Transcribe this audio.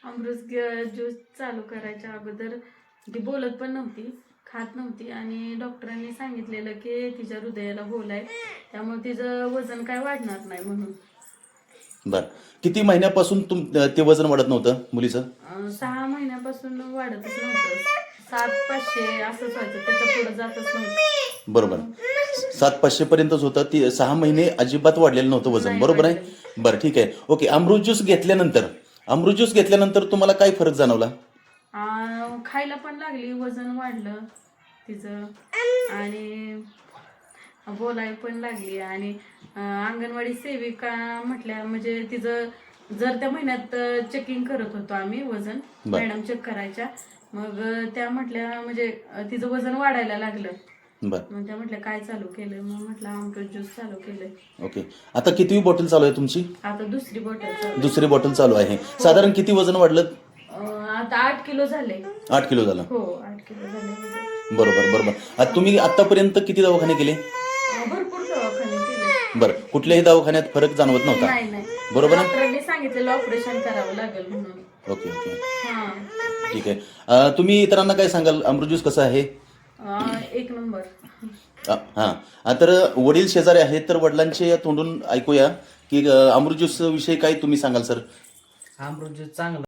अमृत juice चालू करायच्या अगोदर ती बोलत पण नव्हती, खात नव्हती आणि डॉक्टरांनी सांगितलेलं की तिच्या हृदयाला होल आहे, त्यामुळे तिचं वजन काय वाढणार नाही म्हणून. बर, किती महिन्यापासून ते वजन वाढत नव्हतं मुलीचं? 6 महिन्यापासून वाढतच नव्हतं. 7,500 असंच व्हायचं, त्याच्या पुढे जातच नव्हतं. बरोबर, 7,500 पर्यंतच होतं. ती 6 महिने अजिबात वाढलेलं नव्हतं वजन, नाही बरोबर आहे? वाढलेलं. बरं, ठीक आहे. ओके, अमृत ज्यूस घेतल्यानंतर तुम्हाला काय फरक जाणवला? खायला पण लागली, वजन वाढलं तिचं आणि बोलायला पण लागली आणि अंगणवाडी सेविका म्हटल्या, म्हणजे तिचं जर त्या महिन्यात चेकिंग करत होतो आम्ही वजन, मॅडम चेक करायच्या, मग त्या म्हटल्या म्हणजे तिचं वजन वाढायला लागलं. बर, मग त्या म्हटल्या काय चालू केलं, मग म्हटलं अमृत ज्यूस चालू केलंय. ओके. आता कितवी बॉटल चालू आहे तुमची? आता दुसरी बॉटल. दुसरी बॉटल चालू आहे. साधारण किती वजन वाढलं? आता 8 किलो झाले. 8 किलो झालं. हो, 8 किलो झाले. बरोबर. आता तुम्ही आतापर्यंत किती दवाखाने केले? भरपूर दवाखाने केले. बरं, कुठल्याही दवाखान्यात फरक जाणवत नव्हता? नाही. बरोबर आहे. डॉक्टरांनी सांगितलेलं ऑपरेशन करावं लागेल म्हणून. ओके, हा, ठीक आहे. तुम्ही इतरांना काय सांगाल, अमृत ज्यूस कसं आहे? 1 नंबर. हां, तर वडील शेजारी आहेत, तर वडिलांच्या तोंडून ऐकूया की अमृत ज्यूस विषयी काय तुम्ही सांगाल सर? अमृत ज्यूस चांगला